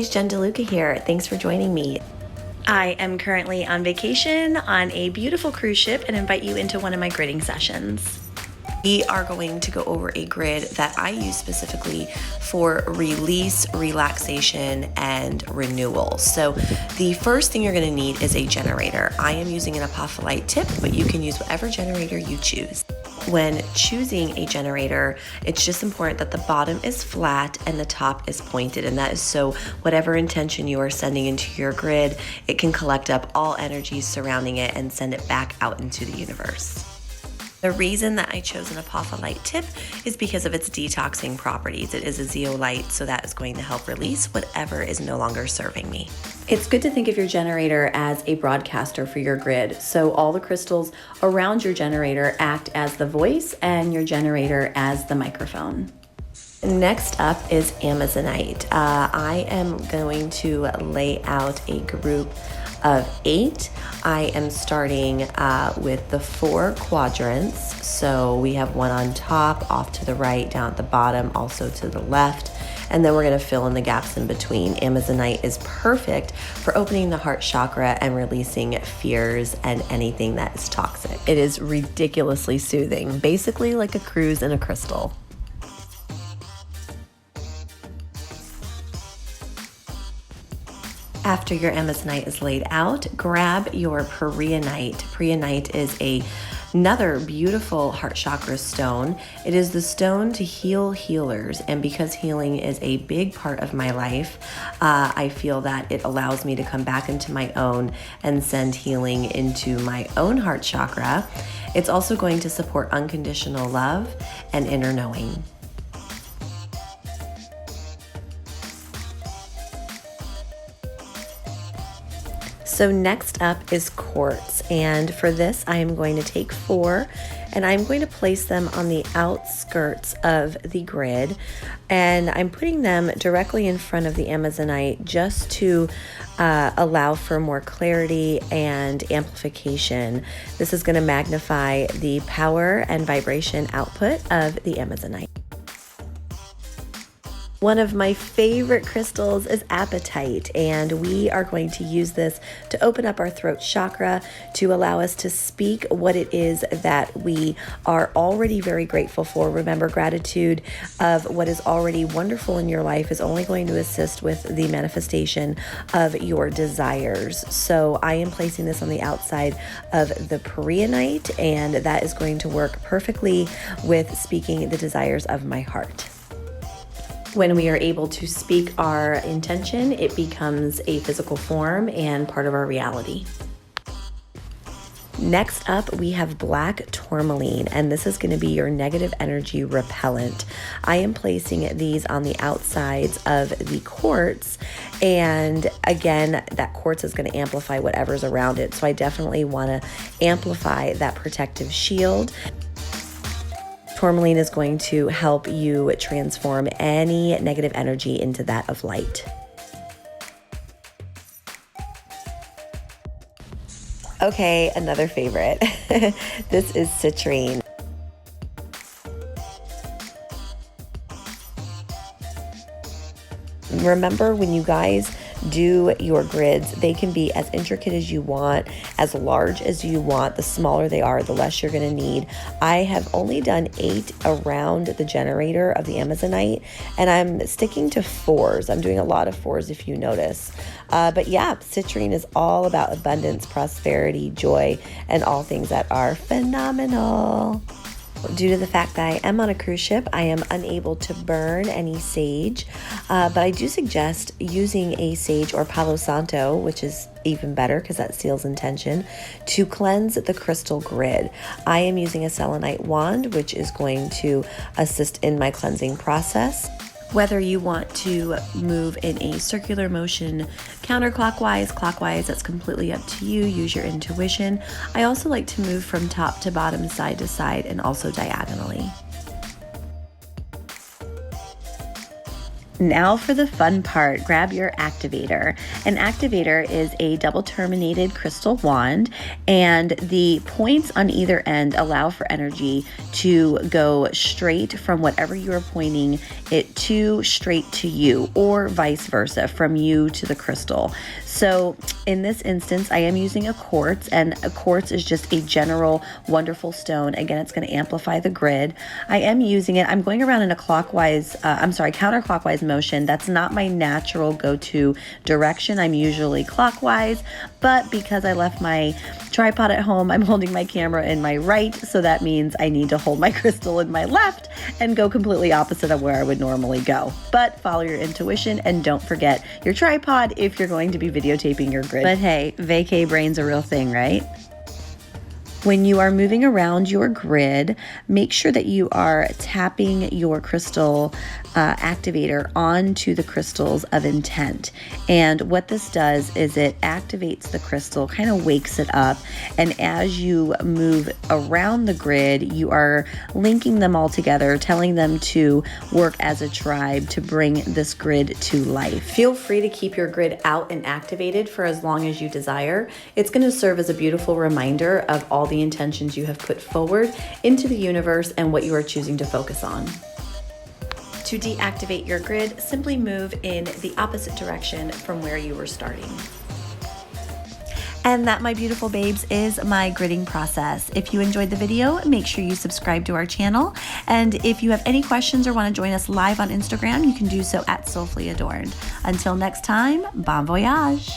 guys, Jen DeLuca here. Thanks for joining me. I am currently on vacation on a beautiful cruise ship and invite you into one of my gridding sessions. We are going to go over a grid that I use specifically for release, relaxation, and renewal. So the first thing you're going to need is a generator. I am using an apophyllite tip, but you can use whatever generator you choose. When choosing a generator, it's just important that the bottom is flat and the top is pointed, and that is so whatever intention you are sending into your grid, it can collect up all energies surrounding it and send it back out into the universe. The reason that I chose an apophyllite tip is because of its detoxing properties. It is a zeolite, so that is going to help release whatever is no longer serving me. It's good to think of your generator as a broadcaster for your grid. So all the crystals around your generator act as the voice and your generator as the microphone. Next up is amazonite. I am going to lay out a group of 8. I am starting with the 4 quadrants. So we have one on top, off to the right, down at the bottom, also to the left. And then we're going to fill in the gaps in between. Amazonite is perfect for opening the heart chakra and releasing fears and anything that is toxic. It is ridiculously soothing, basically like a cruise in a crystal. After your amazonite is laid out, grab your perianite. Perianite is another beautiful heart chakra stone. It is the stone to heal healers, and because healing is a big part of my life, I feel that it allows me to come back into my own and send healing into my own heart chakra. It's also going to support unconditional love and inner knowing. So next up is quartz, and for this I am going to take 4 and I'm going to place them on the outskirts of the grid, and I'm putting them directly in front of the amazonite just to allow for more clarity and amplification. This is going to magnify the power and vibration output of the amazonite. One of my favorite crystals is apatite, and we are going to use this to open up our throat chakra to allow us to speak what it is that we are already very grateful for. Remember, gratitude of what is already wonderful in your life is only going to assist with the manifestation of your desires. So I am placing this on the outside of the perianite, and that is going to work perfectly with speaking the desires of my heart. When we are able to speak our intention, it becomes a physical form and part of our reality. Next up, we have black tourmaline, and this is going to be your negative energy repellent. I am placing these on the outsides of the quartz, and again, that quartz is going to amplify whatever's around it. So I definitely want to amplify that protective shield. Tourmaline is going to help you transform any negative energy into that of light. Okay, another favorite. This is citrine. Remember, when you guys do your grids, they can be as intricate as you want, as large as you want. The smaller they are, the less you're going to need. I have only done 8 around the generator of the amazonite, and I'm sticking to 4s. I'm doing a lot of 4s if you notice. But yeah, citrine is all about abundance, prosperity, joy, and all things that are phenomenal. Due to the fact that I am on a cruise ship, I am unable to burn any sage, but I do suggest using a sage or Palo Santo, which is even better because that seals intention, to cleanse the crystal grid. I am using a selenite wand, which is going to assist in my cleansing process. Whether you want to move in a circular motion, counterclockwise, clockwise, that's completely up to you. Use your intuition. I also like to move from top to bottom, side to side, and also diagonally. Now for the fun part, grab your activator. An activator is a double terminated crystal wand, and the points on either end allow for energy to go straight from whatever you are pointing it to straight to you, or vice versa, from you to the crystal. So in this instance, I am using a quartz, and a quartz is just a general wonderful stone. Again, it's going to amplify the grid. I am using it. I'm going around in a counterclockwise motion. That's not my natural go-to direction. I'm usually clockwise, but because I left my tripod at home, I'm holding my camera in my right, so that means I need to hold my crystal in my left and go completely opposite of where I would normally go. But follow your intuition and don't forget your tripod if you're going to be videotaping your grid. But hey, vacay brain's a real thing, right? When you are moving around your grid, make sure that you are tapping your crystal activator onto the crystals of intent. And what this does is it activates the crystal, kind of wakes it up. And as you move around the grid, you are linking them all together, telling them to work as a tribe to bring this grid to life. Feel free to keep your grid out and activated for as long as you desire. It's going to serve as a beautiful reminder of all the intentions you have put forward into the universe and what you are choosing to focus on. To deactivate your grid, simply move in the opposite direction from where you were starting. And that, my beautiful babes, is my gridding process. If you enjoyed the video, make sure you subscribe to our channel. And if you have any questions or want to join us live on Instagram, you can do so at Soulfully Adorned. Until next time, bon voyage.